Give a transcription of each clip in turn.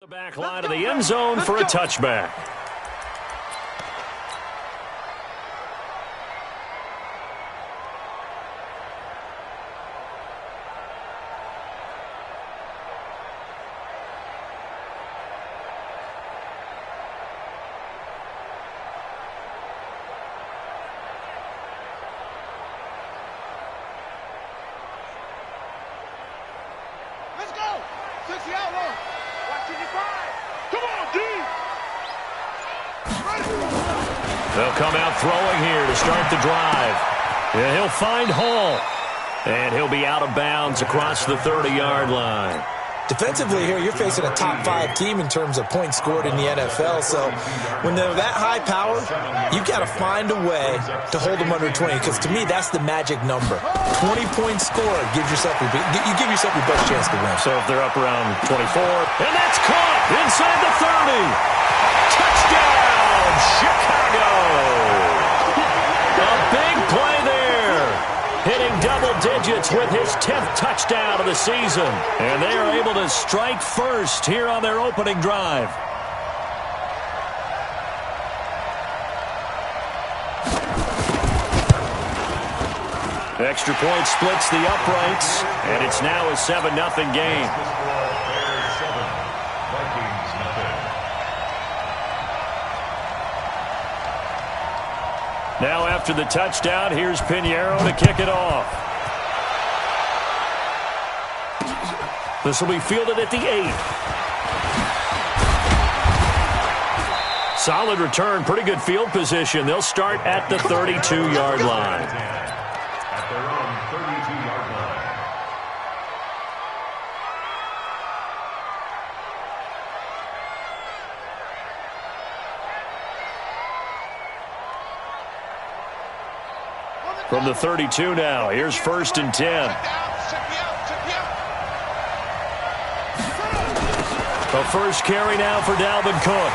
Back line of the end zone for a touchback. Let's go! 60 out long. Watch it, come on, D! They'll come out throwing here to start the drive. And he'll find Hall. And he'll be out of bounds across the 30-yard line. Defensively here, you're facing a top-5 team in terms of points scored in the NFL. So when they're that high power, you've got to find a way to hold them under 20. Because to me, that's the magic number. 20 points scored gives yourself you give yourself your best chance to win. So if they're up around 24, and that's caught inside the 30. Touchdown, Chicago! A big play there. Hitting double digits with his 10th touchdown of the season. And they are able to strike first here on their opening drive. Extra point splits the uprights, and it's now a 7-0 game. Now after the touchdown, here's Pinheiro to kick it off. This will be fielded at the 8. Solid return, pretty good field position. They'll start at the 32-yard line. At their own 32-yard line. From the 32 now, here's 1st and 10. The first carry now for Dalvin Cook.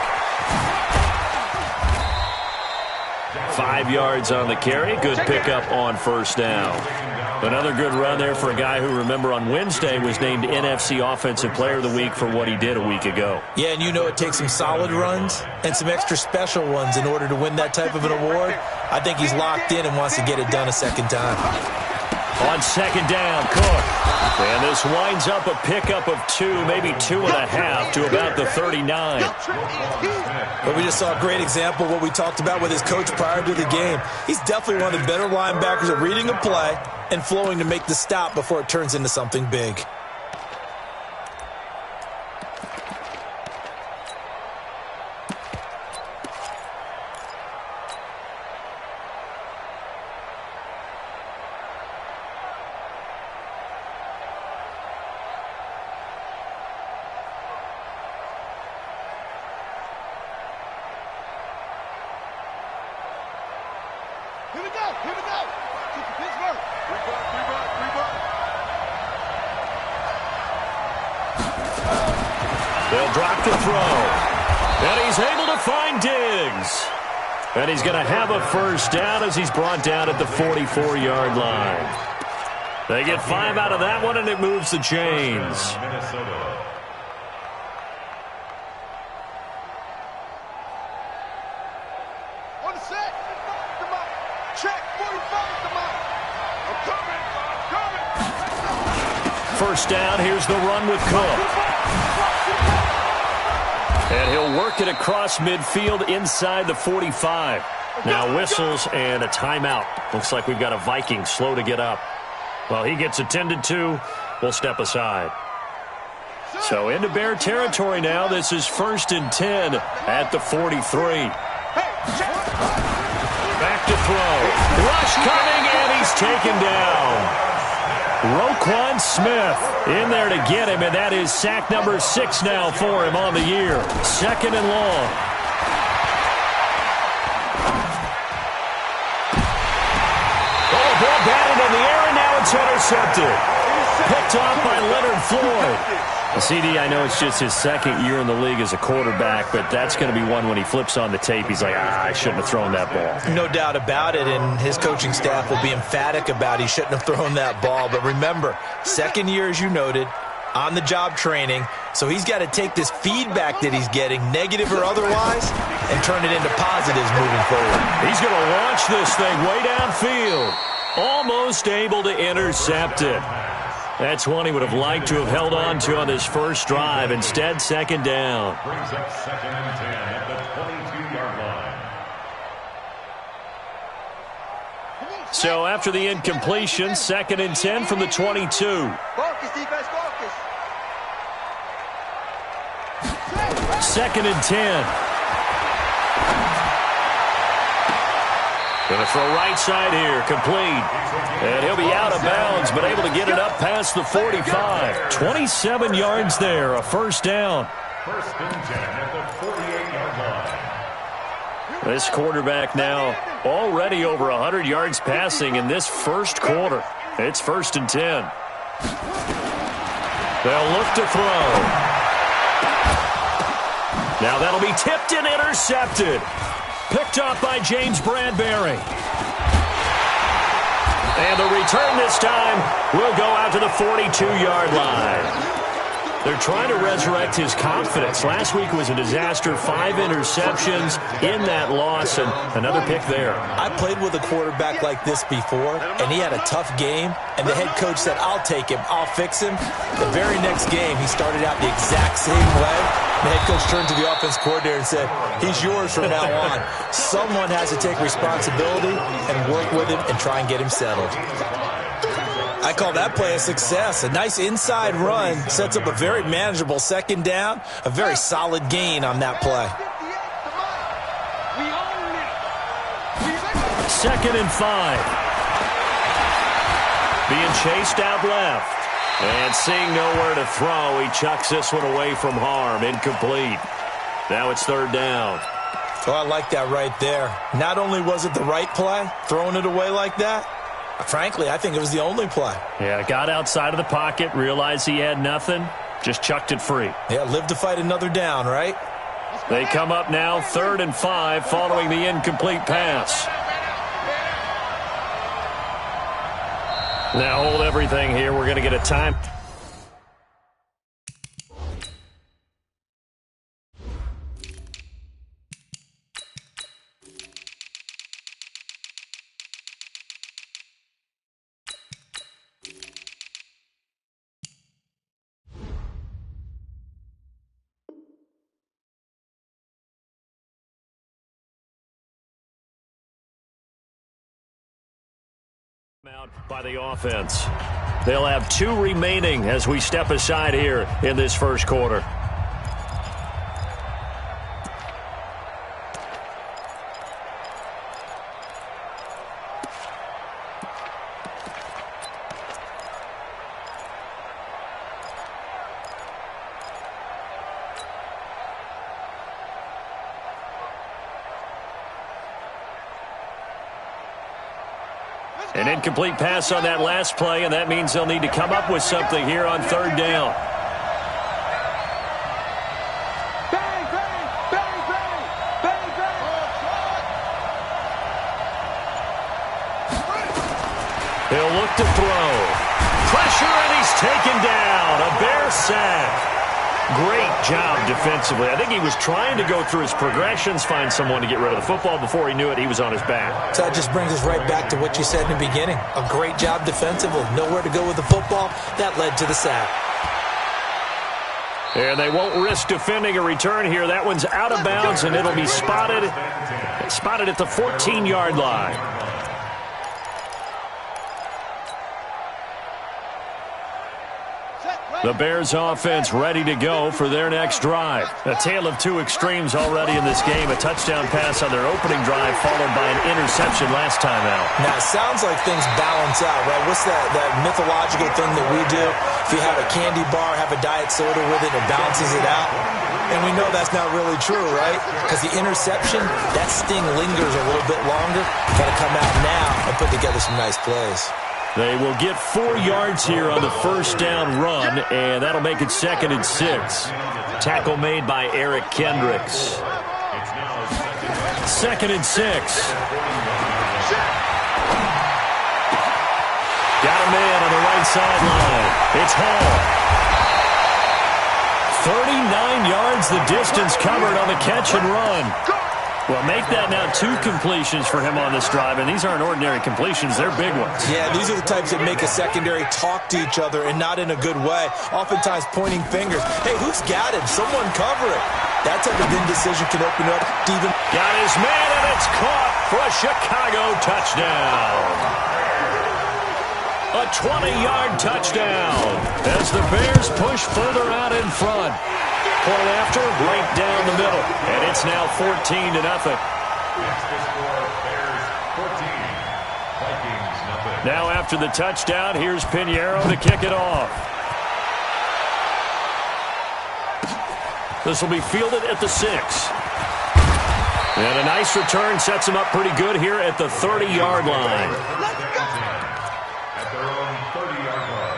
5 yards on the carry. Good pickup on 1st down. Another good run there for a guy who, remember, on Wednesday was named NFC Offensive Player of the Week for what he did a week ago. Yeah, and you know it takes some solid runs and some extra special ones in order to win that type of an award. I think he's locked in and wants to get it done a second time. On 2nd down, Cook. And this winds up a pickup of 2, maybe 2.5 to about the 39. But we just saw a great example of what we talked about with his coach prior to the game. He's definitely one of the better linebackers at reading a play and flowing to make the stop before it turns into something big. Here we go, here we go. Keep the Pittsburgh. They'll drop the throw. And he's able to find Diggs. And he's going to have a 1st down as he's brought down at the 44-yard line. They get 5 out of that one, and it moves the chains. Minnesota. On the set. Come on. Check. 45. Come on. I'm coming. 1st down, here's the run with Cook. And he'll work it across midfield inside the 45. Now whistles and a timeout. Looks like we've got a Viking slow to get up. Well, he gets attended to. We'll step aside. So into Bear territory now. This is 1st and 10 at the 43. Back to throw. Rush coming, and he's taken down. Roquan Smith in there to get him, and that is sack number 6 now for him on the year. 2nd and long. Oh, ball batted in the air, and now it's intercepted. Picked off by Leonard Floyd. CD, I know it's just his 2nd year in the league as a quarterback, but that's going to be one when he flips on the tape. He's like, I shouldn't have thrown that ball. No doubt about it, and his coaching staff will be emphatic about he shouldn't have thrown that ball. But remember, 2nd year, as you noted, on-the-job training, so he's got to take this feedback that he's getting, negative or otherwise, and turn it into positives moving forward. He's going to launch this thing way downfield. Almost able to intercept it. That's one he would have liked to have held on to on this first drive. Instead, second down. Brings up 2nd and 10 at the 22-yard line. So after the incompletion, 2nd and 10 from the 22. Focus, defense, focus. 2nd and 10. Going to throw right side here, complete. And he'll be out of bounds, but able to get it up past the 45. 27 yards there, a first down. 1st and 10 at the 48-yard line. This quarterback now already over 100 yards passing in this first quarter. It's 1st and 10. They'll look to throw. Now that'll be tipped and intercepted. Picked up by James Bradbury. And the return this time will go out to the 42-yard line. They're trying to resurrect his confidence. Last week was a disaster. 5 interceptions in that loss, and another pick there. I played with a quarterback like this before, and he had a tough game, and the head coach said, I'll take him, I'll fix him. The very next game, he started out the exact same way. The head coach turned to the offense coordinator and said, he's yours from now on. Someone has to take responsibility and work with him and try and get him settled. I call that play a success. A nice inside run sets up a very manageable second down, a very solid gain on that play. 2nd and 5. Being chased out left. And seeing nowhere to throw, he chucks this one away from harm. Incomplete. Now it's 3rd down. Oh, I like that right there. Not only was it the right play, throwing it away like that, frankly, I think it was the only play. Yeah, got outside of the pocket, realized he had nothing, just chucked it free. Yeah, live to fight another down, right? They come up now 3rd and 5 following the incomplete pass. Now hold everything here. We're going to get a time. Out by the offense. They'll have 2 remaining as we step aside here in this first quarter. An incomplete pass on that last play, and that means they'll need to come up with something here on 3rd down. Bang, bang, bang, bang, bang, bang. He'll look to throw. Pressure, and he's taken down. A Bear sack. Great job defensively. I think he was trying to go through his progressions, find someone to get rid of the football. Before he knew it, he was on his back. So that just brings us right back to what you said in the beginning. A great job defensively. Nowhere to go with the football. That led to the sack. And they won't risk defending a return here. That one's out of bounds, and it'll be spotted at the 14-yard line. The Bears offense ready to go for their next drive. A tale of 2 extremes already in this game. A touchdown pass on their opening drive followed by an interception last time out. Now, it sounds like things balance out, right? What's that mythological thing that we do? If you have a candy bar, have a diet soda with it, it balances it out. And we know that's not really true, right? Because the interception, that sting lingers a little bit longer. Got to come out now and put together some nice plays. They will get 4 yards here on the first down run, and that'll make it 2nd and 6. Tackle made by Eric Kendricks. 2nd and 6. Got a man on the right sideline. It's Hall. 39 yards the distance covered on the catch and run. Well, make that now 2 completions for him on this drive, and these aren't ordinary completions. They're big ones. Yeah, these are the types that make a secondary talk to each other and not in a good way, oftentimes pointing fingers. Hey, who's got him? Someone cover it. That type of indecision can open up to even... Got his man, and it's caught for a Chicago touchdown. A 20-yard touchdown as the Bears push further out in front. Point after, right down the middle. And it's now 14-0. Now after the touchdown, here's Pinheiro to kick it off. This will be fielded at the 6. And a nice return sets him up pretty good here at the 30-yard line. At their own 30-yard line.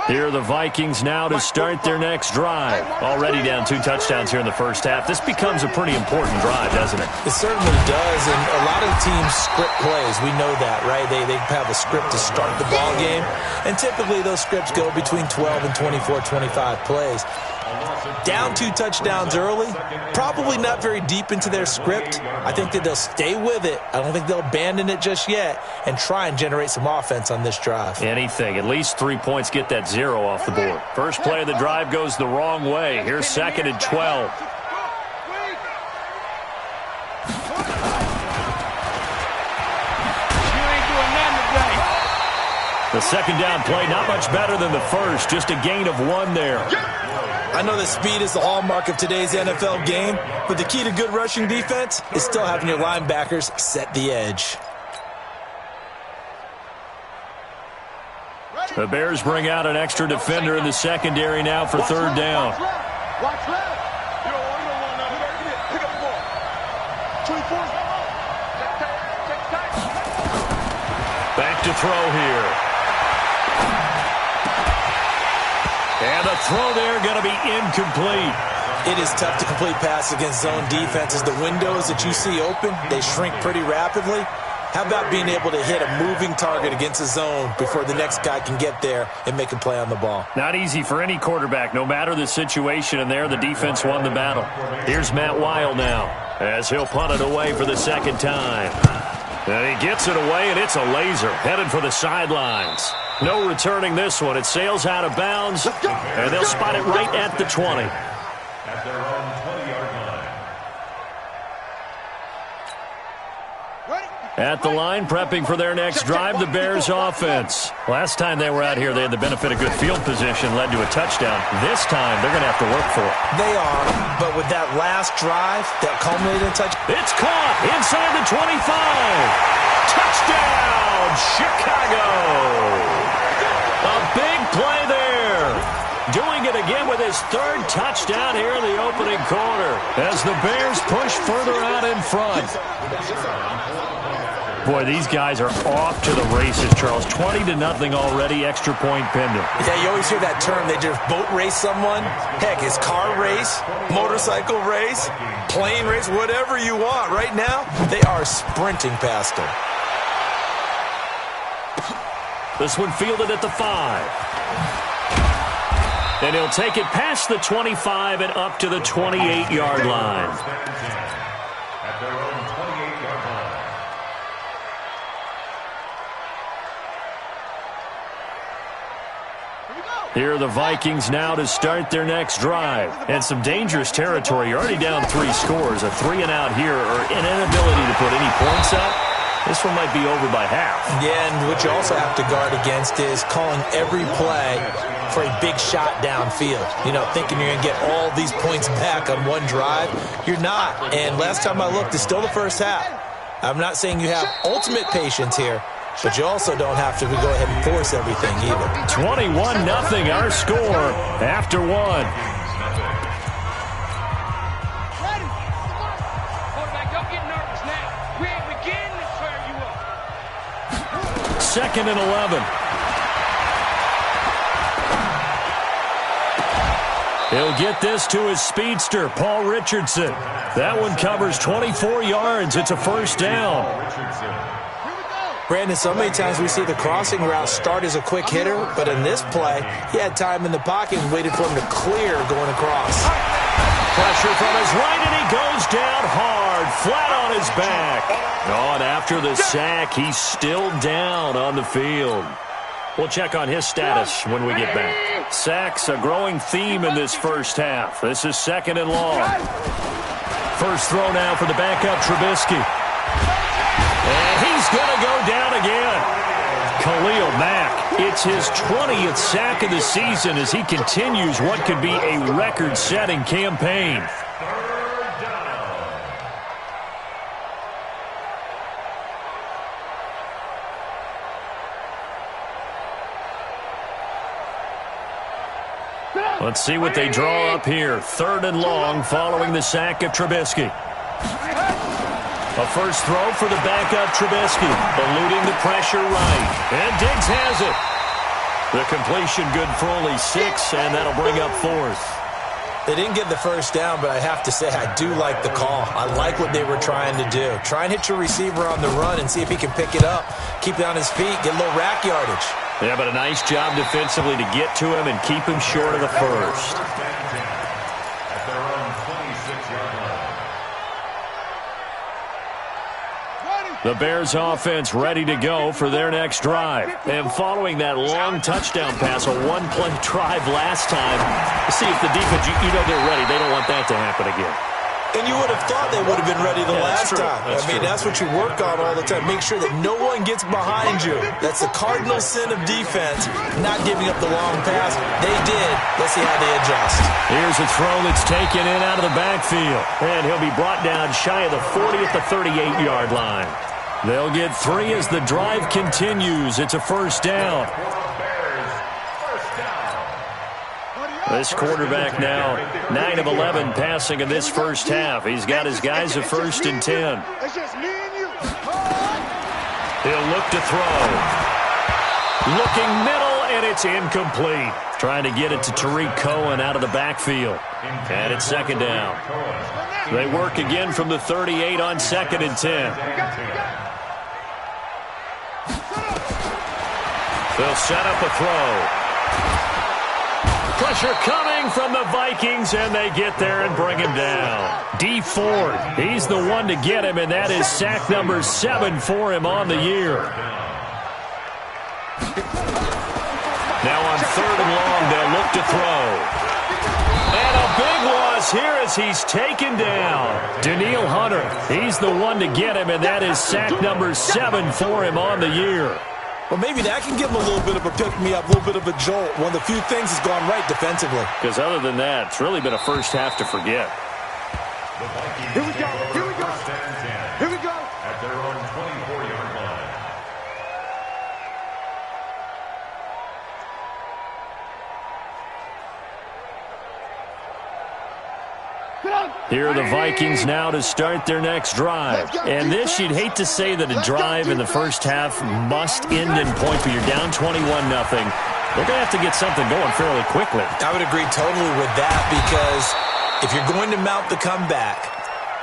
Here are the Vikings now to start their next drive. Already down 2 touchdowns here in the first half. This becomes a pretty important drive, doesn't it? It certainly does, and a lot of the teams script plays. We know that, right? They have a script to start the ball game, and typically those scripts go between 12 and 24, 25 plays. Down 2 touchdowns early, probably not very deep into their script. I think that they'll stay with it. I don't think they'll abandon it just yet and try and generate some offense on this drive. Anything. At least 3 points, get that 0 off the board. First play of the drive goes the wrong way. Here's 2nd and 12. The second down play, not much better than the first. Just a gain of 1 there. I know that speed is the hallmark of today's NFL game, but the key to good rushing defense is still having your linebackers set the edge. The Bears bring out an extra defender in the secondary now for 3rd down. Watch left. You don't want nothing. Pick up the ball. 24. Back to throw here. And the throw there going to be incomplete. It is tough to complete pass against zone defenses. The windows that you see open, they shrink pretty rapidly. How about being able to hit a moving target against a zone before the next guy can get there and make a play on the ball? Not easy for any quarterback, no matter the situation, and there the defense won the battle. Here's Matt Weil now as he'll punt it away for the 2nd time. And he gets it away, and it's a laser headed for the sidelines. No returning this one. It sails out of bounds, and they'll spot it right at the 20. At their own 20-yard line. At the line, prepping for their next drive, the Bears offense. Last time they were out here, they had the benefit of good field position, led to a touchdown. This time, they're going to have to work for it. They are, but with that last drive, that culminated in touch. It's caught inside the 25. Touchdown, Chicago. A big play there. Doing it again with his 3rd touchdown here in the opening quarter as the Bears push further out in front. Boy, these guys are off to the races, Charles. 20-0 already, extra point pending. Yeah, you always hear that term. They just boat race someone. Heck, it's car race, motorcycle race, plane race, whatever you want. Right now, they are sprinting past them. This one fielded at the 5. And he'll take it past the 25 and up to the 28-yard line. At their own 28-yard line. Here are the Vikings now to start their next drive. And some dangerous territory. You're already down 3 scores. A 3-and-out here or an inability to put any points up. This one might be over by half. Yeah, and what you also have to guard against is calling every play for a big shot downfield. You know, thinking you're going to get all these points back on one drive. You're not. And last time I looked, it's still the first half. I'm not saying you have ultimate patience here, but you also don't have to go ahead and force everything either. 21-0 our score after 1. Second and 11. He'll get this to his speedster, Paul Richardson. That one covers 24 yards. It's a first down. Brandon, so many times we see the crossing route start as a quick hitter, but in this play, he had time in the pocket and waited for him to clear going across. Pressure from his right, and he goes down hard, flat on his back. Oh, and after the sack, he's still down on the field. We'll check on his status when we get back. Sacks, a growing theme in this first half. This is 2nd and long. First throw now for the backup, Trubisky. And he's going to go down again. Khalil Mack, it's his 20th sack of the season as he continues what could be a record-setting campaign. Let's see what they draw up here. 3rd and long following the sack of Trubisky. A first throw for the backup Trubisky, eluding the pressure right. And Diggs has it. The completion good for only 6, and that'll bring up 4th. They didn't get the first down, but I have to say I do like the call. I like what they were trying to do. Try and hit your receiver on the run and see if he can pick it up, keep it on his feet, get a little rack yardage. Yeah, but a nice job defensively to get to him and keep him short of the first. The Bears offense ready to go for their next drive. And following that long touchdown pass, a one-play drive last time, see if the defense, you know they're ready. They don't want that to happen again. And you would have thought they would have been ready the last time. That's what you work on all the time. Make sure that no one gets behind you. That's the cardinal sin of defense, not giving up the long pass. They did. Let's see how they adjust. Here's a throw that's taken in out of the backfield. And he'll be brought down shy of the 40 at the 38-yard line. They'll get 3 as the drive continues. It's a first down. This quarterback now 9 of 11 passing in this first half. He's got his guys a 1st and 10. He'll look to throw. Looking middle, and it's incomplete. Trying to get it to Tariq Cohen out of the backfield. And it's 2nd down. They work again from the 38 on 2nd and 10. They'll set up a throw. Pressure coming from the Vikings, and they get there and bring him down. D Ford, he's the one to get him, and that is sack number 7 for him on the year. Now on 3rd and long, they'll look to throw. And a big loss here as he's taken down. Danielle Hunter, he's the one to get him, and that is sack number 7 for him on the year. Well, maybe that can give him a little bit of a pick-me-up, a little bit of a jolt. One of the few things has gone right defensively. Because other than that, it's really been a first half to forget. Here we go. Here we go. Here we go. At their own 24-yard line. Here are the Vikings now to start their next drive. And this, you'd hate to say that a drive in the first half must end in points, but you're down 21-0. They're going to have to get something going fairly quickly. I would agree totally with that because if you're going to mount the comeback,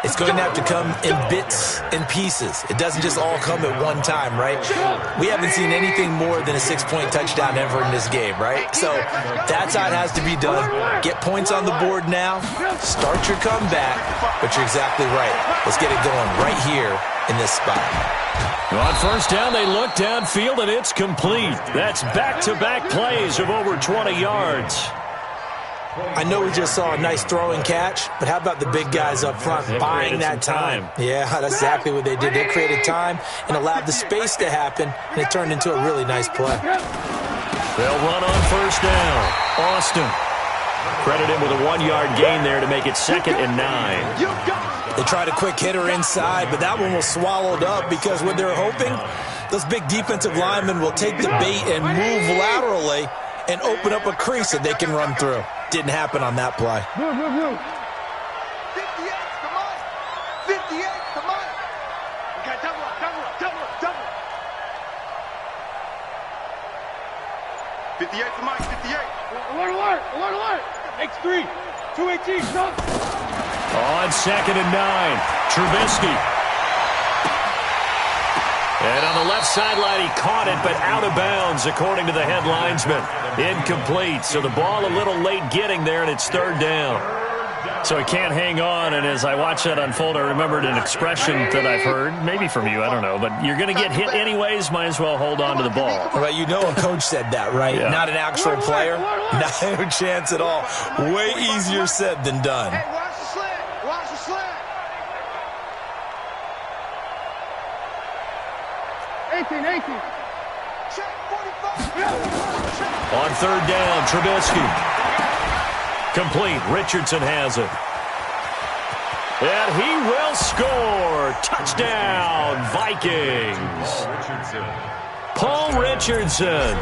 it's going to have to come in bits and pieces. It doesn't just all come at one time, right? We haven't seen anything more than a 6-point touchdown ever in this game, right? So that's how it has to be done. Get points on the board now. Start your comeback. But you're exactly right. Let's get it going right here in this spot. On first down, they look downfield, and it's complete. That's back-to-back plays of over 20 yards. I know we just saw a nice throw and catch, but how about the big guys up front buying that time? Yeah, that's exactly what they did. They created time and allowed the space to happen, and it turned into a really nice play. They'll run on first down. Austin. Credit him with a 1-yard gain there to make it 2nd and 9. They tried a quick hitter inside, but that one was swallowed up because what they're hoping, those big defensive linemen will take the bait and move laterally and open up a crease that they can run through. Didn't happen on that play. 58, come on. 58, come on. We got double up. 58 to Mike, 58. Alert. X3, 218, stop. On 2nd and 9, Trubisky. And on the left sideline, he caught it, but out of bounds, according to the head linesman. Incomplete. So the ball a little late getting there, and it's third down. So he can't hang on, and as I watch that unfold, I remembered an expression that I've heard, maybe from you, I don't know, but you're going to get hit anyways, might as well hold on to the ball. Well, you know a coach said that, right? Yeah. Not an actual player. No chance at all. Way easier said than done. Hey, watch the slant. Watch the slant. 18. Check 45. On third down, Trubisky. Complete. Richardson has it. And he will score. Touchdown, Vikings. Paul Richardson.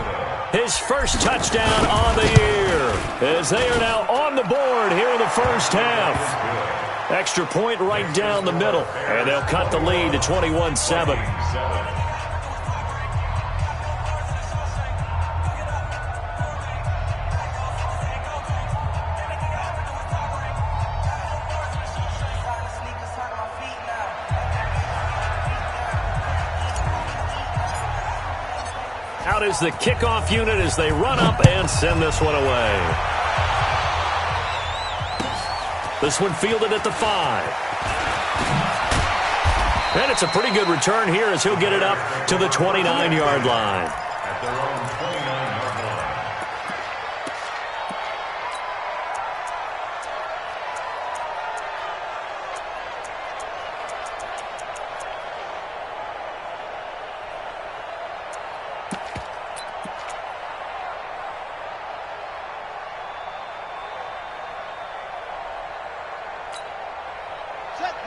His first touchdown on the year. As they are now on the board here in the first half. Extra point right down the middle. And they'll cut the lead to 21-7. Out is the kickoff unit as they run up and send this one away. This one fielded at the 5. And it's a pretty good return here as he'll get it up to the 29-yard line. At their own 29-yard line.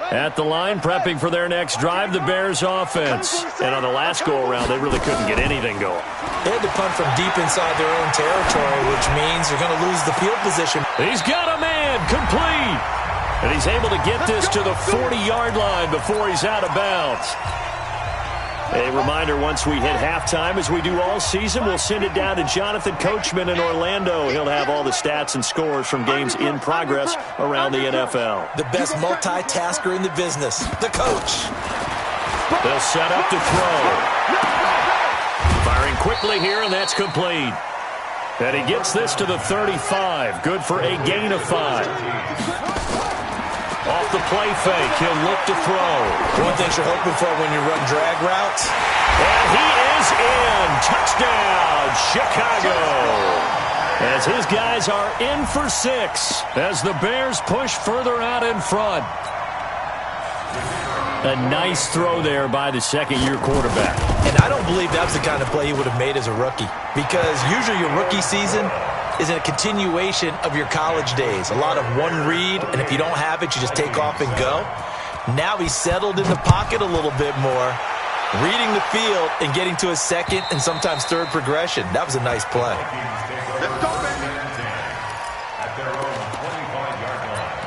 At the line, prepping for their next drive, the Bears offense. And on the last go-around, they really couldn't get anything going. They had to punt from deep inside their own territory, which means they're going to lose the field position. He's got a man, complete. And he's able to get this to the 40-yard line before he's out of bounds. A reminder, once we hit halftime, as we do all season, we'll send it down to Jonathan Coachman in Orlando. He'll have all the stats and scores from games in progress around the NFL. The best multitasker in the business, the coach. They'll set up to throw. Firing quickly here, and that's complete. And he gets this to the 35. Good for a gain of 5. Off the play fake, he'll look to throw. One thing you're hoping for when you run drag routes. And he is in. Touchdown, Chicago. As his guys are in for 6 as the Bears push further out in front. A nice throw there by the second-year quarterback. And I don't believe that was the kind of play he would have made as a rookie. Because usually your rookie season is a continuation of your college days. A lot of one read, and if you don't have it, you just take off and go. Now he's settled in the pocket a little bit more, reading the field and getting to his second and sometimes third progression. That was a nice play. Let's go, baby. At their own 25-yard line.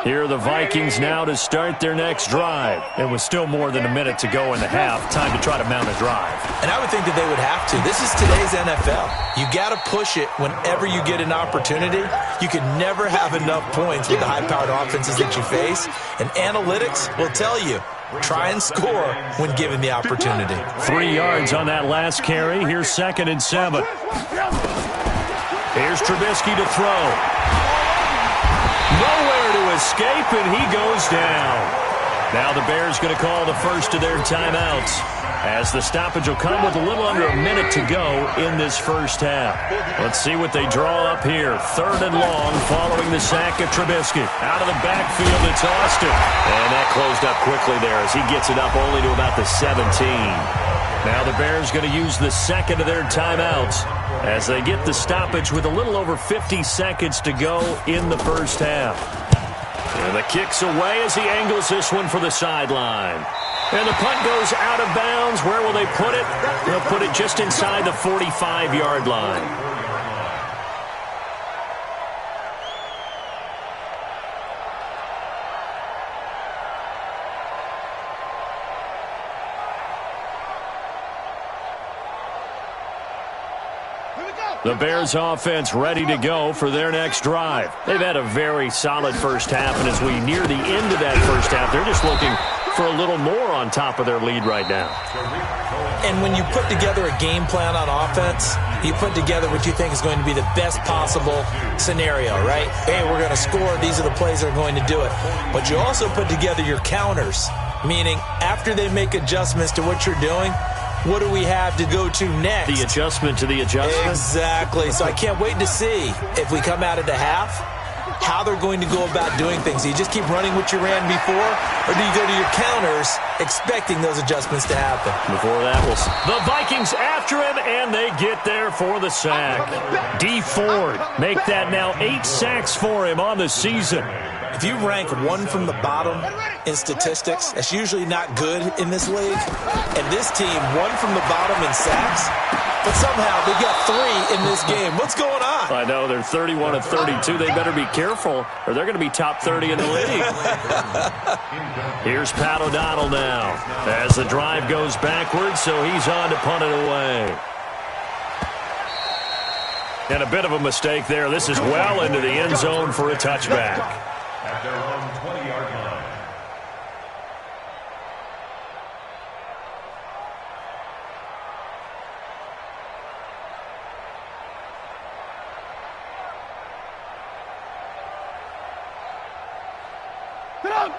Here are the Vikings now to start their next drive. And with still more than a minute to go in the half, time to try to mount a drive. And I would think that they would have to. This is today's NFL. You got to push it whenever you get an opportunity. You can never have enough points with the high-powered offenses that you face. And analytics will tell you, try and score when given the opportunity. 3 yards on that last carry. Here's 2nd and 7. Here's Trubisky to throw. Nowhere to escape, and he goes down. Now the Bears going to call the first of their timeouts, as the stoppage will come with a little under a minute to go in this first half. Let's see what they draw up here. 3rd and long following the sack of Trubisky. Out of the backfield, it's Austin. And that closed up quickly there as he gets it up only to about the 17. Now the Bears going to use the second of their timeouts as they get the stoppage with a little over 50 seconds to go in the first half. And the kick's away as he angles this one for the sideline. And the punt goes out of bounds. Where will they put it? They'll put it just inside the 45-yard line. The Bears offense ready to go for their next drive. They've had a very solid first half, and as we near the end of that first half, they're just looking for a little more on top of their lead right now. And when you put together a game plan on offense, you put together what you think is going to be the best possible scenario, right? Hey, we're going to score. These are the plays that are going to do it. But you also put together your counters, meaning after they make adjustments to what you're doing, what do we have to go to next? The adjustment to the adjustment? Exactly. So I can't wait to see if we come out of the half, how they're going to go about doing things. Do you just keep running what you ran before, or do you go to your counters expecting those adjustments to happen? Before that, the Vikings after him, and they get there for the sack. D. Ford make that now 8 sacks for him on the season. If you rank one from the bottom in statistics, that's usually not good in this league. And this team, one from the bottom in sacks, but somehow they got 3 in this game. What's going on? I know, they're 31 of 32. They better be careful, or they're going to be top 30 in the league. Here's Pat O'Donnell now, as the drive goes backwards, so he's on to punt it away. And a bit of a mistake there. This is well into the end zone for a touchback. At their own 20-yard line.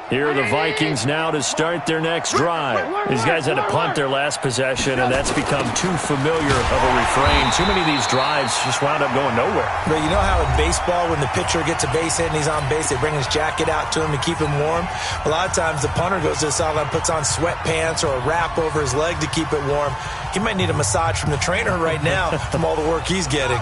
Here are the Vikings now to start their next drive. These guys had to punt their last possession, and that's become too familiar of a refrain. Too many of these drives just wound up going nowhere. But you know how in baseball, when the pitcher gets a base hit and he's on base, they bring his jacket out to him to keep him warm? A lot of times the punter goes to the sideline, puts on sweatpants or a wrap over his leg to keep it warm. He might need a massage from the trainer right now from all the work he's getting.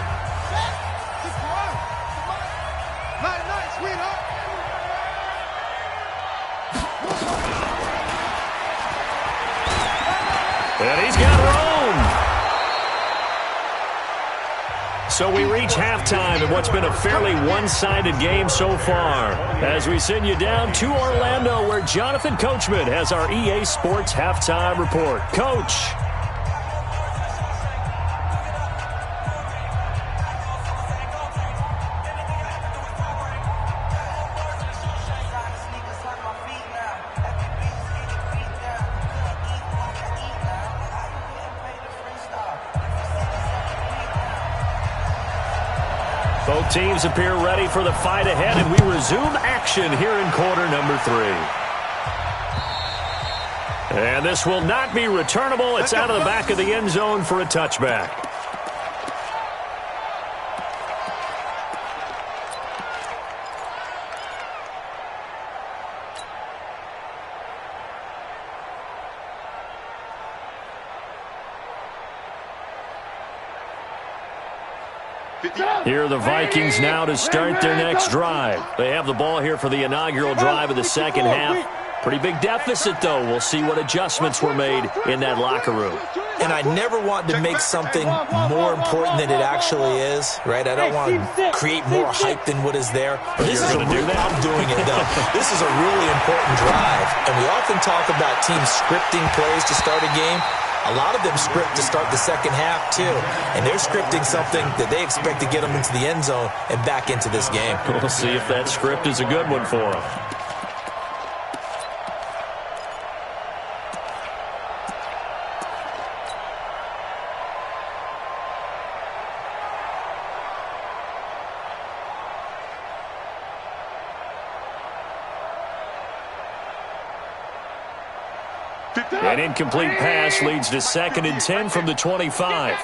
And he's got room. So we reach halftime in what's been a fairly one-sided game so far. As we send you down to Orlando, where Jonathan Coachman has our EA Sports halftime report. Coach. Both teams appear ready for the fight ahead, and we resume action here in quarter number 3. And this will not be returnable. It's out of the back of the end zone for a touchback. Here are the Vikings now to start their next drive. They have the ball here for the inaugural drive of the second half. Pretty big deficit, though. We'll see what adjustments were made in that locker room. And I never want to make something more important than it actually is, right? I don't want to create more hype than what is there. This is I'm doing it, though. This is a really important drive. And we often talk about teams scripting plays to start a game. A lot of them script to start the second half, too. And they're scripting something that they expect to get them into the end zone and back into this game. We'll see if that script is a good one for them. An incomplete pass leads to 2nd and 10 from the 25.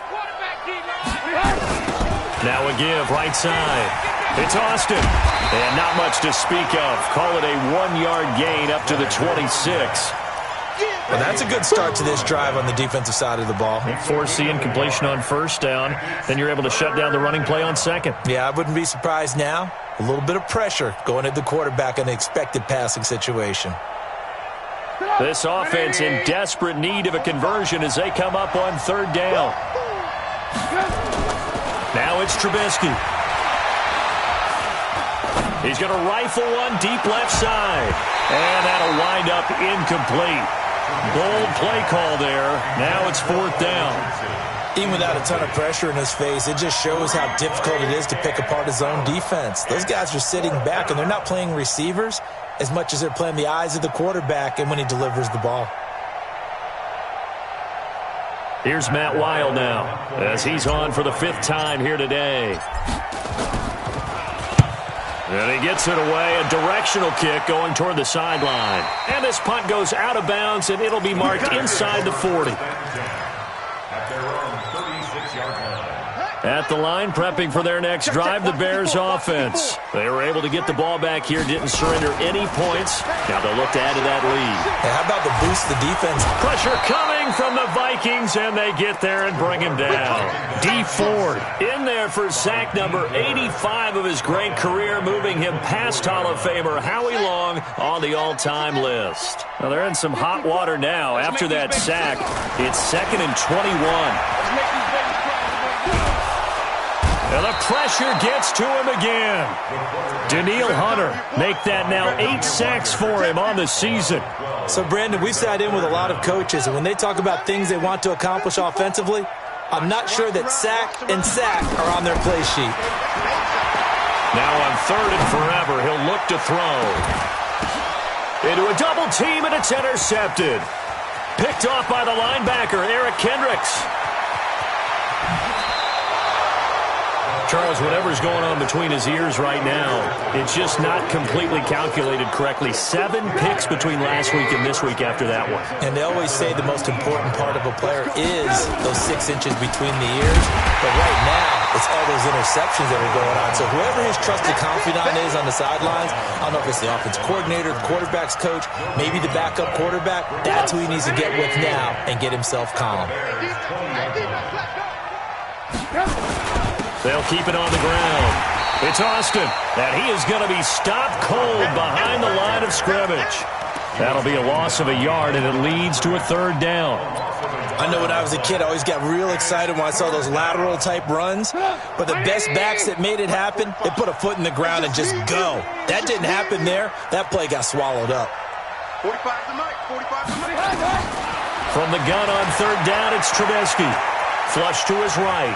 Now a give right side. It's Austin. And not much to speak of. Call it a 1-yard gain up to the 26. Well, that's a good start to this drive on the defensive side of the ball. Force the incompletion on first down. Then you're able to shut down the running play on second. Yeah, I wouldn't be surprised now. A little bit of pressure going at the quarterback in an expected passing situation. This offense in desperate need of a conversion as they come up on 3rd down. Now it's Trubisky. He's going to rifle one deep left side. And that'll wind up incomplete. Bold play call there. Now it's 4th down. Even without a ton of pressure in his face, it just shows how difficult it is to pick apart his own defense. Those guys are sitting back, and they're not playing receivers as much as they're playing the eyes of the quarterback and when he delivers the ball. Here's Matt Weil now as he's on for the 5th time here today. And he gets it away, a directional kick going toward the sideline. And this punt goes out of bounds, and it'll be marked inside the 40. At their own 36-yard line. At the line, prepping for their next drive, the Bears offense. They were able to get the ball back here, didn't surrender any points. Now they'll look to add to that lead. Hey, how about the boost the defense? Pressure coming from the Vikings, and they get there and bring him down. D Ford in there for sack number 85 of his great career, moving him past Hall of Famer Howie Long on the all-time list. Now they're in some hot water now after that sack. It's 2nd and 21. And the pressure gets to him again. Daniil Hunter make that now 8 sacks for him on the season. So, Brandon, we've sat in with a lot of coaches, and when they talk about things they want to accomplish offensively, I'm not sure that sack and sack are on their play sheet. Now on 3rd and forever, he'll look to throw. Into a double team, and it's intercepted. Picked off by the linebacker, Eric Kendricks. Charles, whatever's going on between his ears right now, it's just not completely calculated correctly. 7 picks between last week and this week after that one. And they always say the most important part of a player is those 6 inches between the ears. But right now, it's all those interceptions that are going on. So whoever his trusted confidant is on the sidelines, I don't know if it's the offensive coordinator, the quarterback's coach, maybe the backup quarterback, that's who he needs to get with now and get himself calm. They'll keep it on the ground. It's Austin, and he is going to be stopped cold behind the line of scrimmage. That'll be a loss of a yard, and it leads to a 3rd down. I know when I was a kid, I always got real excited when I saw those lateral-type runs. But the best backs that made it happen, they put a foot in the ground and just go. That didn't happen there. That play got swallowed up. 45 to Mike. 45 to Mike. From the gun on 3rd down, it's Trubisky. Flush to his right.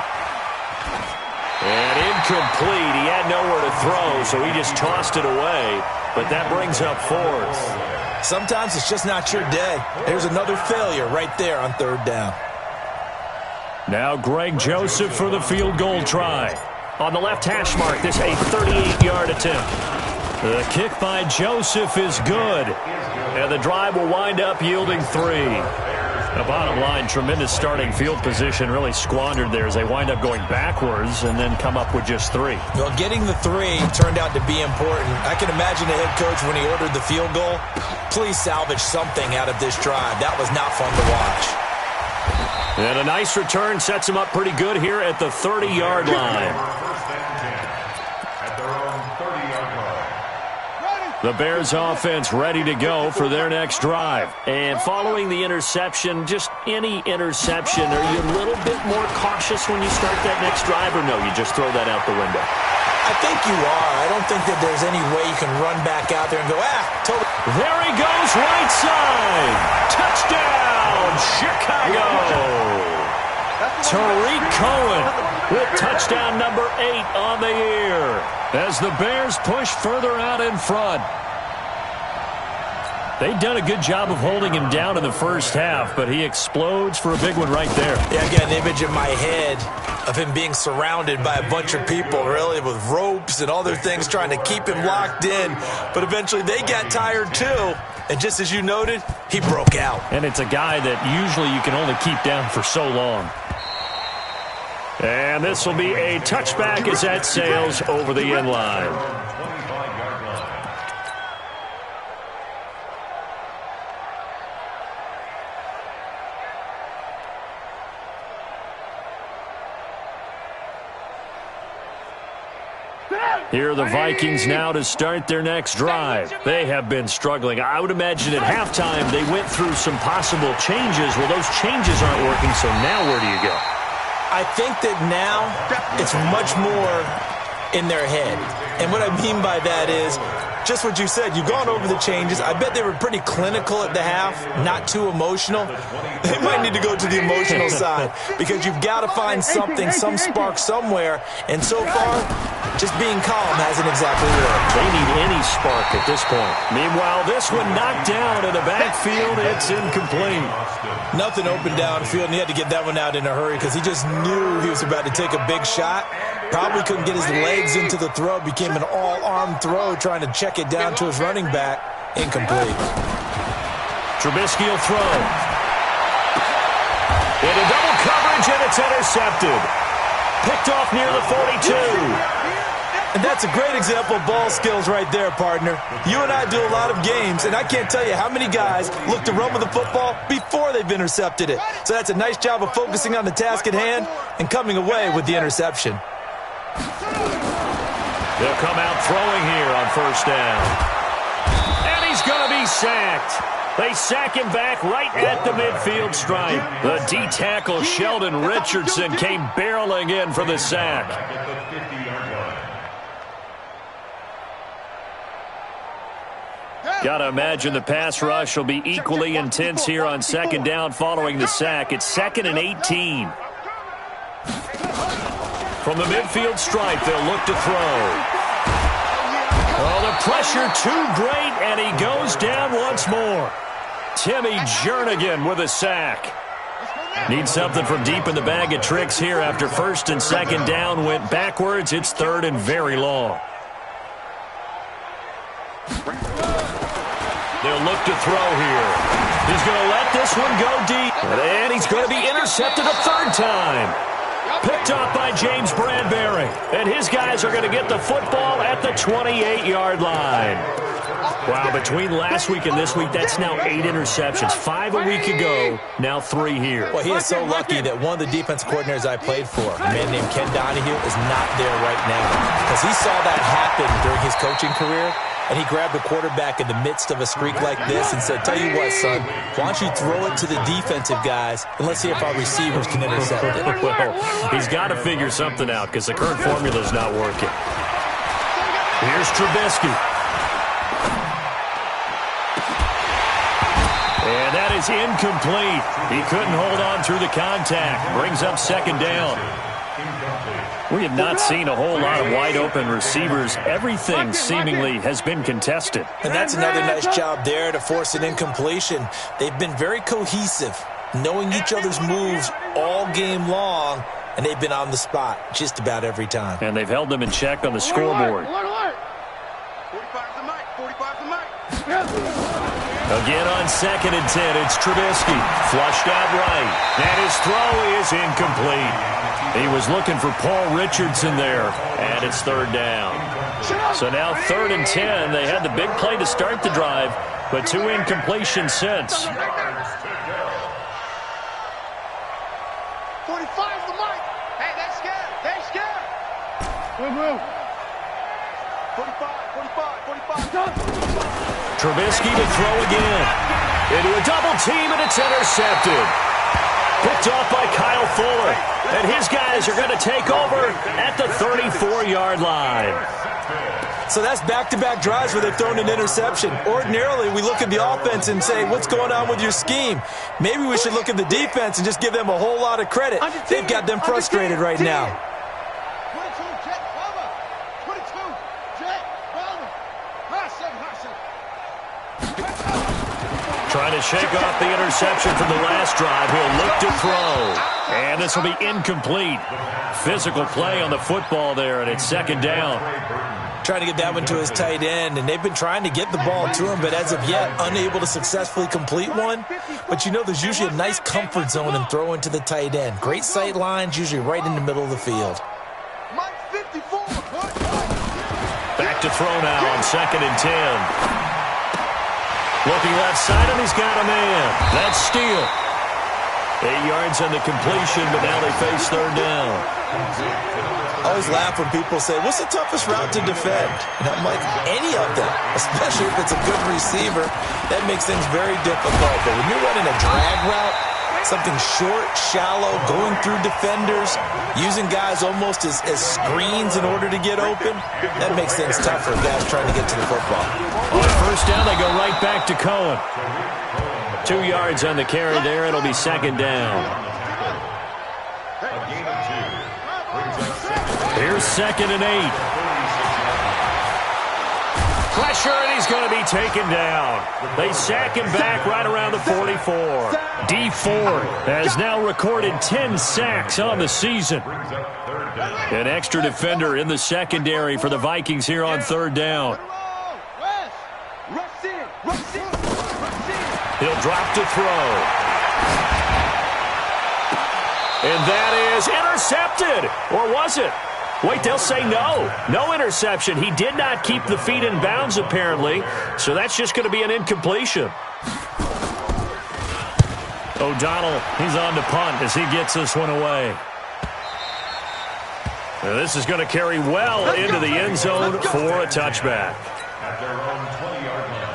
And incomplete. He had nowhere to throw, so he just tossed it away. But that brings up 4th. Sometimes it's just not your day. There's another failure right there on 3rd down. Now Greg Joseph for the field goal try. On the left hash mark, this a 38-yard attempt. The kick by Joseph is good. And the drive will wind up yielding 3. The bottom line, tremendous starting field position, really squandered there as they wind up going backwards and then come up with just 3. Well, getting the 3 turned out to be important. I can imagine the head coach when he ordered the field goal, please salvage something out of this drive. That was not fun to watch. And a nice return sets him up pretty good here at the 30-yard line. At their own 30-yard line. The Bears offense ready to go for their next drive. And following the interception, just any interception, are you a little bit more cautious when you start that next drive, or no, you just throw that out the window? I think you are. I don't think that there's any way you can run back out there and go, totally. There he goes, right side. Touchdown, Chicago. Tariq Cohen with touchdown number 8 on the year as the Bears push further out in front. They've done a good job of holding him down in the first half, but he explodes for a big one right there. Yeah, I got an image in my head of him being surrounded by a bunch of people, really, with ropes and other things trying to keep him locked in. But eventually they got tired too. And just as you noted, he broke out. And it's a guy that usually you can only keep down for so long. And this will be a touchback as that sails over the end line. Here are the Vikings now to start their next drive. They have been struggling. I would imagine at halftime they went through some possible changes. Well, those changes aren't working, so now where do you go? I think that now it's much more in their head. And what I mean by that is just what you said. You've gone over the changes. I bet they were pretty clinical at the half, not too emotional. They might need to go to the emotional side because you've got to find something, some spark somewhere. And so far, just being calm hasn't exactly worked. They need any spark at this point. Meanwhile, this one knocked down in the backfield. It's incomplete. Nothing open downfield, and he had to get that one out in a hurry because he just knew he was about to take a big shot. Probably couldn't get his legs into the throw. Became an all-arm throw trying to check it down to his running back. Incomplete. Trubisky will throw. Into double coverage, and it's intercepted. Picked off near the 42. And that's a great example of ball skills right there, partner. You and I do a lot of games, and I can't tell you how many guys look to run with the football before they've intercepted it. So that's a nice job of focusing on the task at hand and coming away with the interception. They'll come out throwing here on first down. And he's going to be sacked. They sack him back right at the midfield stripe. The D-tackle Sheldon Richardson came barreling in for the sack. Got to imagine the pass rush will be equally intense here on second down following the sack. It's 2nd and 18. From the midfield stripe, they'll look to throw. Oh, the pressure too great, and he goes down once more. Timmy Jernigan with a sack. Needs something from deep in the bag of tricks here after first and second down went backwards. It's 3rd and very long. They'll look to throw here. He's going to let this one go deep. And he's going to be intercepted a 3rd time. Picked off by James Bradbury. And his guys are going to get the football at the 28-yard line. Wow, between last week and this week, that's now 8 interceptions. 5 a week ago, now 3 here. Well, he is so lucky that one of the defense coordinators I played for, a man named Ken Donahue, is not there right now. Because he saw that happen during his coaching career. And he grabbed the quarterback in the midst of a streak like this and said, tell you what, son, why don't you throw it to the defensive guys and let's see if our receivers can intercept it. Well, he's got to figure something out because the current formula is not working. Here's Trubisky. And that is incomplete. He couldn't hold on through the contact. Brings up second down. We have not seen a whole lot of wide-open receivers. Everything seemingly has been contested. And that's another nice job there to force an incompletion. They've been very cohesive, knowing each other's moves all game long, and they've been on the spot just about every time. And they've held them in check on the scoreboard. 45's the mic. 45's the mic. Again on 2nd and 10, it's Trubisky. Flushed out right. And his throw is incomplete. He was looking for Paul Richardson there, and it's 3rd down. So now 3rd and 10. They had the big play to start the drive, but 2 incompletions since. 45's the mic. Hey, they're scared. They're scared. Move. 45. Trubisky to throw again. Into a double team, and it's intercepted. Picked off by Kyle Fuller. And his guys are going to take over at the 34-yard line. So that's back-to-back drives where they've thrown an interception. Ordinarily, we look at the offense and say, what's going on with your scheme? Maybe we should look at the defense and just give them a whole lot of credit. They've got them frustrated right now. 22, Jet, cover. 22, Jet, cover. High seven. Trying to shake off the interception from the last drive. He'll look to throw. And this will be incomplete. Physical play on the football there, and it's 2nd down. Trying to get that one to his tight end, and they've been trying to get the ball to him, but as of yet, unable to successfully complete one. But you know, there's usually a nice comfort zone in throwing to the tight end. Great sight lines, usually right in the middle of the field. Mike 54. Back to throw now on 2nd and 10. Looking left side, and he's got a man. That's Steele. 8 yards on the completion, but now they face 3rd down. I always laugh when people say, what's the toughest route to defend? And I'm like, any of them, especially if it's a good receiver. That makes things very difficult. But when you're running a drag route, Something short, shallow, going through defenders, using guys almost as screens in order to get open. That makes things tough for guys trying to get to the football. On first down, they go right back to Cohen. 2 yards on the carry there. It'll be second down. Here's 2nd and 8. Pressure, and he's going to be taken down. They sack him back right around the 44. D Ford has now recorded 10 sacks on the season. An extra defender in the secondary for the Vikings here on third down. He'll drop to throw. And that is intercepted. Or was it? Wait, they'll say no. No interception. He did not keep the feet in bounds, apparently. So that's just going to be an incompletion. O'Donnell, he's on to punt as he gets this one away. Now this is going to carry well into the end zone for a touchback. At their own 20-yard line.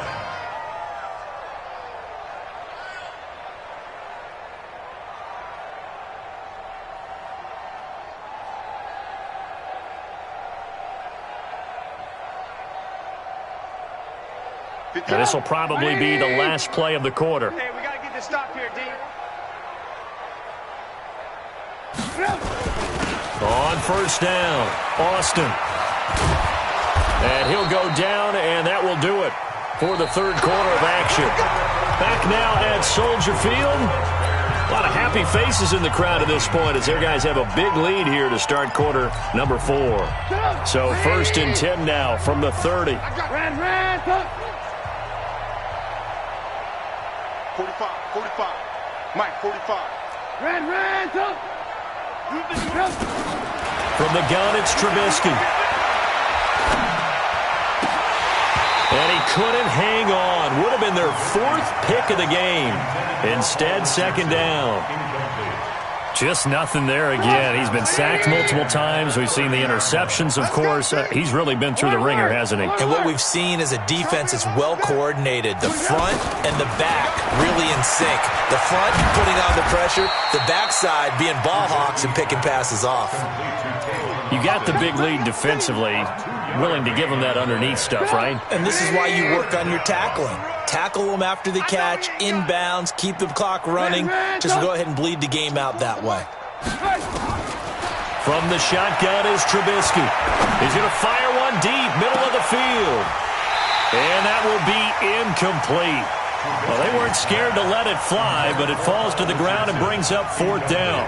And this will probably be the last play of the quarter. Hey, we got to get this stop here, D. On first down, Austin. And he'll go down, and that will do it for the third quarter of action. Back now at Soldier Field. A lot of happy faces in the crowd at this point as their guys have a big lead here to start quarter number 4. So 1st and 10 now from the 30. Ran, 45. Mike, 45. Ran, From the gun, it's Trubisky. And he couldn't hang on. Would have been their 4th pick of the game. Instead, second down. Just nothing there again. He's been sacked multiple times. We've seen the interceptions, of course. He's really been through the ringer, hasn't he? And what we've seen is a defense that's well coordinated. The front and the back really in sync. The front putting on the pressure, the backside being ball hawks and picking passes off. You got the big lead defensively, willing to give them that underneath stuff, right? And this is why you work on your tackling. Tackle them after the catch, inbounds, keep the clock running. Just go ahead and bleed the game out that way. From the shotgun is Trubisky. He's going to fire one deep, middle of the field. And that will be incomplete. Well, they weren't scared to let it fly, but it falls to the ground and brings up 4th down.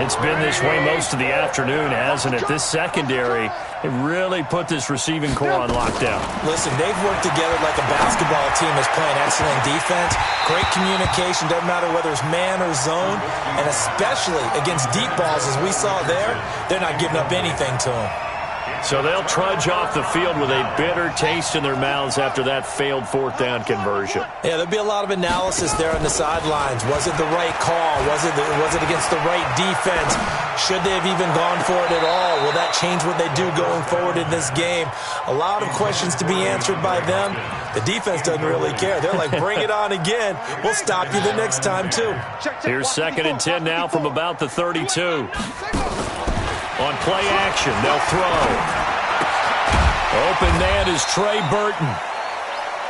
It's been this way most of the afternoon, hasn't it? This secondary, it really put this receiving core on lockdown. Listen, they've worked together like a basketball team that's playing excellent defense. Great communication, doesn't matter whether it's man or zone. And especially against deep balls, as we saw there, they're not giving up anything to them. So they'll trudge off the field with a bitter taste in their mouths after that failed 4th down conversion. Yeah, there'll be a lot of analysis there on the sidelines. Was it the right call? Was it against the right defense? Should they have even gone for it at all? Will that change what they do going forward in this game? A lot of questions to be answered by them. The defense doesn't really care. They're like, bring it on again. We'll stop you the next time, too. Here's 2nd and 10 now from about the 32. On play action, they'll throw. Open man is Trey Burton.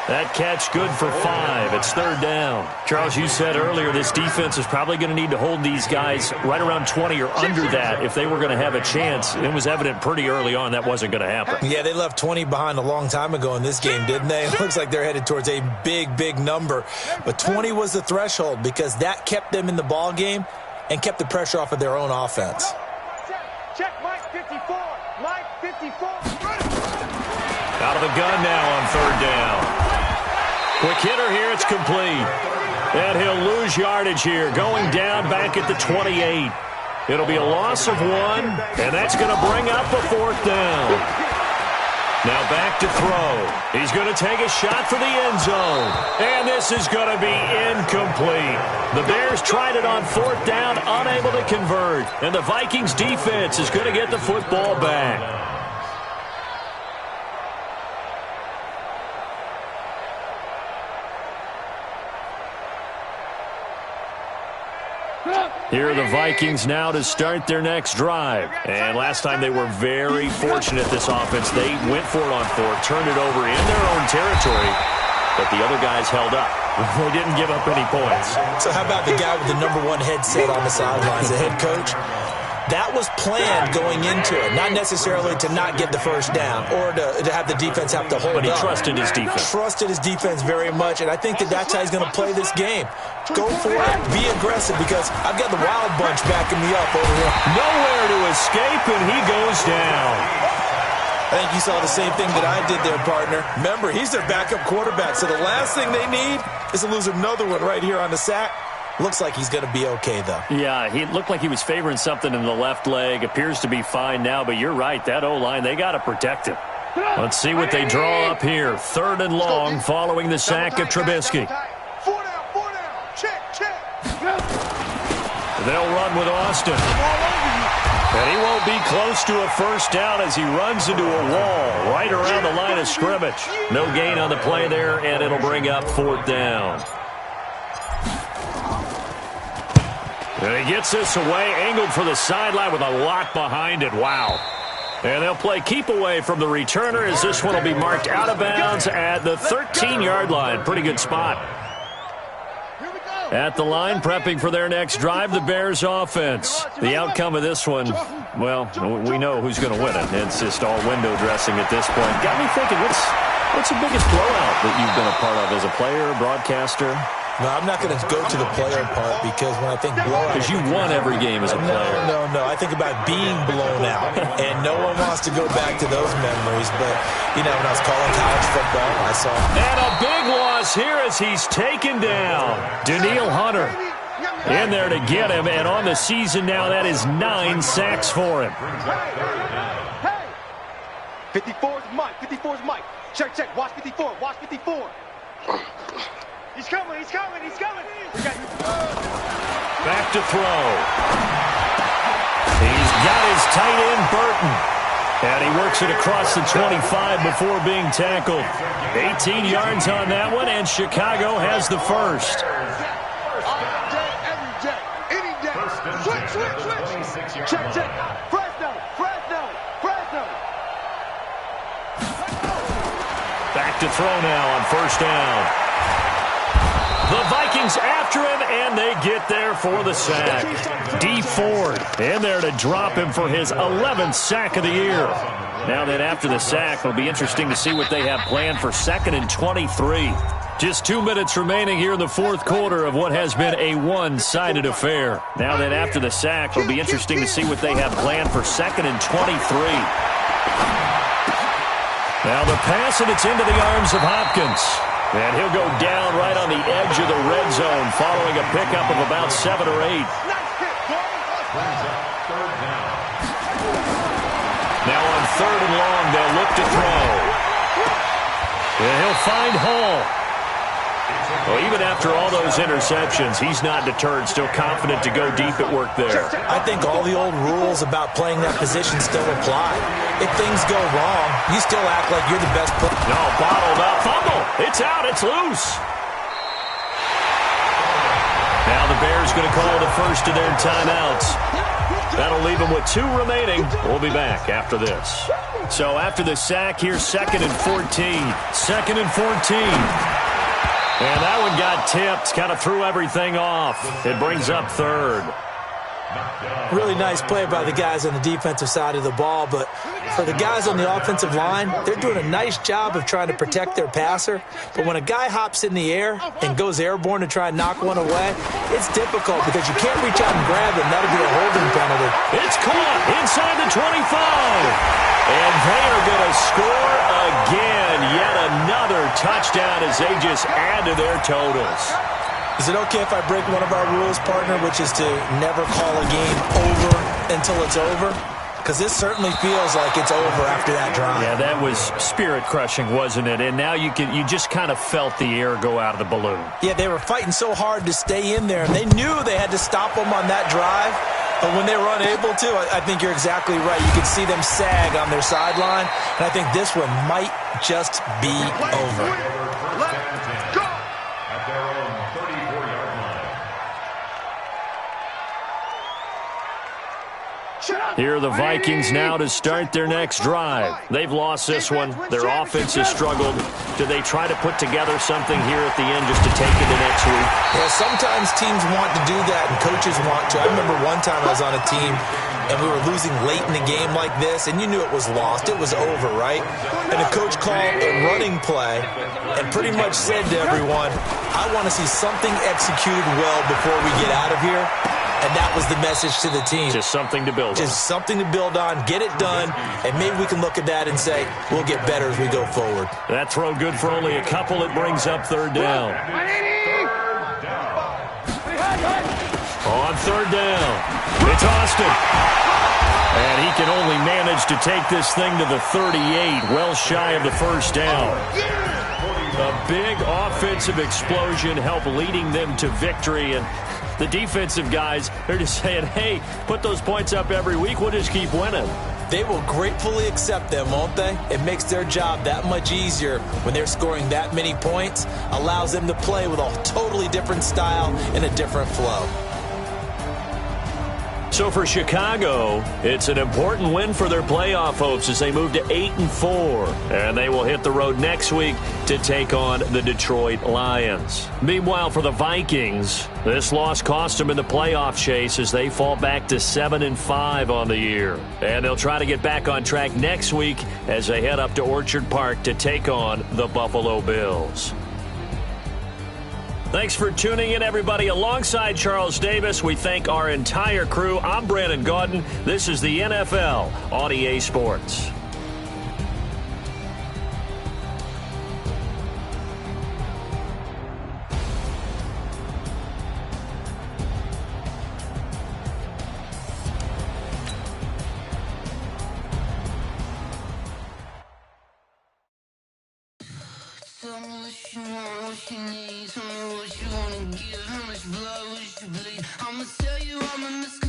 That catch good for 5. It's 3rd down. Charles, you said earlier this defense is probably going to need to hold these guys right around 20 or under that if they were going to have a chance. It was evident pretty early on that wasn't going to happen. Yeah, they left 20 behind a long time ago in this game, didn't they? It looks like they're headed towards a big, big number. But 20 was the threshold because that kept them in the ball game and kept the pressure off of their own offense. Check Mike 54. Mike 54. Out of the gun now on 3rd down. Quick hitter here, it's complete. And he'll lose yardage here, going down back at the 28. It'll be a loss of 1, and that's going to bring up a 4th down. Now back to throw. He's going to take a shot for the end zone. And this is going to be incomplete. The Bears tried it on 4th down, unable to convert. And the Vikings defense is going to get the football back. Here are the Vikings now to start their next drive. And last time they were very fortunate, this offense. They went for it on fourth, turned it over in their own territory, but the other guys held up. They didn't give up any points. So how about the guy with the #1 headset on the sidelines, the head coach? That was planned going into it, not necessarily to not get the first down or to have the defense have to hold up. But he trusted his defense. Trusted his defense very much, and I think that's how he's going to play this game. Go for it, be aggressive, because I've got the Wild Bunch backing me up over here. Nowhere to escape, and he goes down. I think you saw the same thing that I did there, partner. Remember, he's their backup quarterback, so the last thing they need is to lose another one right here on the sack. Looks like he's going to be okay, though. Yeah, he looked like he was favoring something in the left leg. Appears to be fine now, but you're right. That O-line, they got to protect him. Let's see what they draw up here. 3rd and long following the sack of Trubisky. 4 down. Check. They'll run with Austin. And he won't be close to a first down as he runs into a wall right around the line of scrimmage. No gain on the play there, and it'll bring up 4th down. And he gets this away, angled for the sideline with a lot behind it. Wow. And they'll play keep away from the returner as this one will be marked out of bounds at the 13-yard line. Pretty good spot. At the line, prepping for their next drive, the Bears offense. The outcome of this one, well, we know who's going to win it. It's just all window dressing at this point. Got me thinking, what's the biggest blowout that you've been a part of as a player, broadcaster? No, I'm not going to go to the player part, because when I think blowout... Because you won every game as a player. No. I think about being blown out, and no one wants to go back to those memories. But, when I was calling college football, I saw... And a big loss here as he's taken down. Danielle Hunter in there to get him, and on the season now, that is 9 sacks for him. Hey! 54's Mike. Check. Watch 54. He's coming. Back to throw. He's got his tight end, Burton. And he works it across the 25 before being tackled. 18 yards on that one, and Chicago has the first. Every day. Any day. Switch. Check. Fresno. Back to throw now on 1st down. The Vikings after him, and they get there for the sack. D. Ford in there to drop him for his 11th sack of the year. Now then, after the sack, it'll be interesting to see what they have planned for 2nd and 23. Just 2 minutes remaining here in the 4th quarter of what has been a one-sided affair. Now then, after the sack, it'll be interesting to see what they have planned for 2nd and 23. Now the pass, and it's into the arms of Hopkins. And he'll go down right on the edge of the red zone following a pickup of about 7 or 8. Now on 3rd and long, they'll look to throw. And he'll find Hall. Well, even after all those interceptions, he's not deterred, still confident to go deep at work there. I think all the old rules about playing that position still apply. If things go wrong, you still act like you're the best player. No, bottled up. Fumble. It's out. It's loose. Now the Bears going to call the first of their timeouts. That'll leave them with 2 remaining. We'll be back after this. So after the sack here, 2nd and 14. 2nd and 14. And that one got tipped, kind of threw everything off. It brings up 3rd. Really nice play by the guys on the defensive side of the ball, but for the guys on the offensive line, they're doing a nice job of trying to protect their passer. But when a guy hops in the air and goes airborne to try and knock one away, it's difficult because you can't reach out and grab him. That'll be a holding penalty. It's caught inside the 25. And they are going to score again. Yet another touchdown as they just add to their totals. Is it okay if I break one of our rules, partner, which is to never call a game over until it's over? Because this certainly feels like it's over after that drive. Yeah, that was spirit-crushing, wasn't it? And now you just kind of felt the air go out of the balloon. Yeah, they were fighting so hard to stay in there, and they knew they had to stop them on that drive. But when they were unable to, I think you're exactly right. You could see them sag on their sideline, and I think this one might just be over. Here are the Vikings now to start their next drive. They've lost this one. Their offense has struggled. Do they try to put together something here at the end just to take into next week? Yeah, sometimes teams want to do that and coaches want to. I remember one time I was on a team and we were losing late in the game like this, and you knew it was lost. It was over, right? And the coach called a running play and pretty much said to everyone, I want to see something executed well before we get out of here. And that was the message to the team. Just something to build on. Just something to build on, get it done, and maybe we can look at that and say, we'll get better as we go forward. That throw good for only a couple. It brings up third down. On third down, it's Austin. And he can only manage to take this thing to the 38, well shy of the first down. A big offensive explosion helped leading them to victory, and the defensive guys, they're just saying, hey, put those points up every week. We'll just keep winning. They will gratefully accept them, won't they? It makes their job that much easier when they're scoring that many points. Allows them to play with a totally different style and a different flow. So for Chicago, it's an important win for their playoff hopes as they move to 8-4. And they will hit the road next week to take on the Detroit Lions. Meanwhile, for the Vikings, this loss cost them in the playoff chase as they fall back to 7-5 on the year. And they'll try to get back on track next week as they head up to Orchard Park to take on the Buffalo Bills. Thanks for tuning in, everybody. Alongside Charles Davis, we thank our entire crew. I'm Brandon Gaudin. This is the NFL on EA Sports. Tell me what you want, what you need. Tell me what you wanna give. How much blood would you bleed? I'ma tell you I'm a